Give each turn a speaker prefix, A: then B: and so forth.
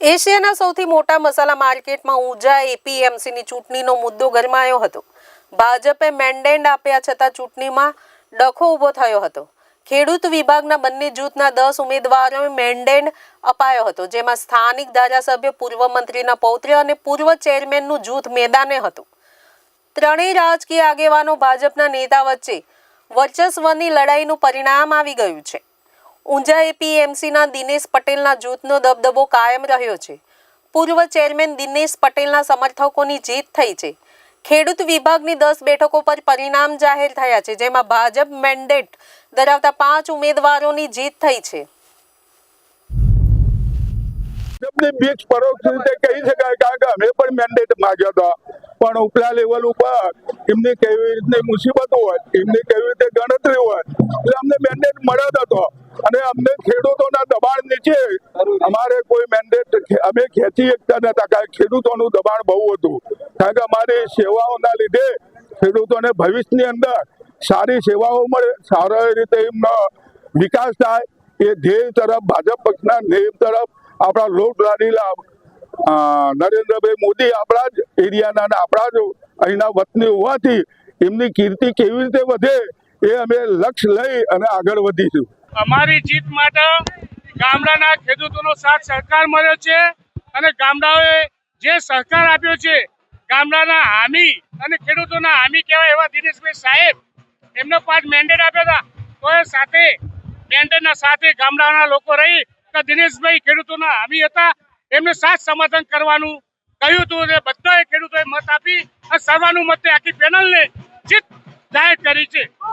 A: એશિયાના સૌથી મોટા મસાલા માર્કેટમાં ઊંઝા એપીએમસીની ચૂંટણીનો મુદ્દો ગરમાયો હતો. ભાજપે મેન્ડેટ આપ્યા છતાં ચૂંટણીમાં ડખો ઊભો થયો હતો. ખેડૂત વિભાગના બંને જૂથના 10 ઉમેદવારોને મેન્ડેટ અપાયો હતો, જેમાં સ્થાનિક ધારાસભ્ય, પૂર્વ મંત્રીના પૌત્ર અને પૂર્વ ચેરમેનનું જૂથ મેદાને હતું. ત્રણેય રાજકીય આગેવાનો ભાજપના નેતા વચ્ચે વર્ચસ્વની લડાઈનું પરિણામ આવી ગયું છે. ઊંઝા એપીએમસીના દિનેશ પટેલના જૂથનો દબદબો કાયમ રહ્યો છે. પૂર્વ ચેરમેન દિનેશ પટેલના સમર્થકોની જીત થઈ છે. ખેડૂત વિભાગની 10 બેઠકો પર પરિણામ જાહેર થયા છે, જેમાં ભાજપ મેન્ડેટ ધરાવતા 5 ઉમેદવારોની જીત થઈ છે.
B: બીજ પરોક્ષ રીતે કહી શકાય, કારણ કે અમે પણ મેન્ડેટ માંગ્યો હતો, પણ ઉપલા લેવલ ઉપર એમની કેવી રીતની મુસીબતો હોય, એમની કેવી રીતે ગણતરી હોય, એટલે અમને મેન્ડેટ મળ્યો હતો. અને અમને ખેડૂતોના દબાણ નીચે અમારે કોઈ મેન્ડેટ અમે ખેંચી શકતા નતા, કારણ કે ખેડૂતોનું દબાણ બહુ હતું. કારણ કે અમારી સેવાઓના લીધે ખેડૂતોને ભવિષ્યની અંદર સારી સેવાઓ મળે, સારી રીતે એમનો વિકાસ થાય, એ ધ્યેય તરફ ભાજપ પક્ષના નેમ તરફ આપણા લોકલાડીલા નરેન્દ્રભાઈ મોદી આપણા જ એરિયાના, આપણા જ અહીંના વતની હોવાથી એમની કીર્તિ કેવી રીતે વધે એ અમે લક્ષ્ય લઈ અને આગળ વધીશું.
C: અમારી જીત માટે ગામડાના ખેડૂતોનો સાથ સહકાર મળ્યો છે અને ગામડાઓએ જે સહકાર આપ્યો છે, ગામડાના હામી અને ખેડૂતોના હામી કહેવાય એવા દિનેશભાઈ સાહેબ, એમને 5 મેન્ડેટ આપ્યા હતા, તો એ સાથે મેન્ડેટના સાથે ગામડાના લોકો રહી કે દિનેશભાઈ ખેડૂતોના હામી હતા, એમને સાથ સમર્થન કરવાનું કહ્યું હતું અને બધાએ ખેડૂતોએ મત આપી અને સર્વાનુમતે આખી પેનલને જીત જાહેર કરી છે.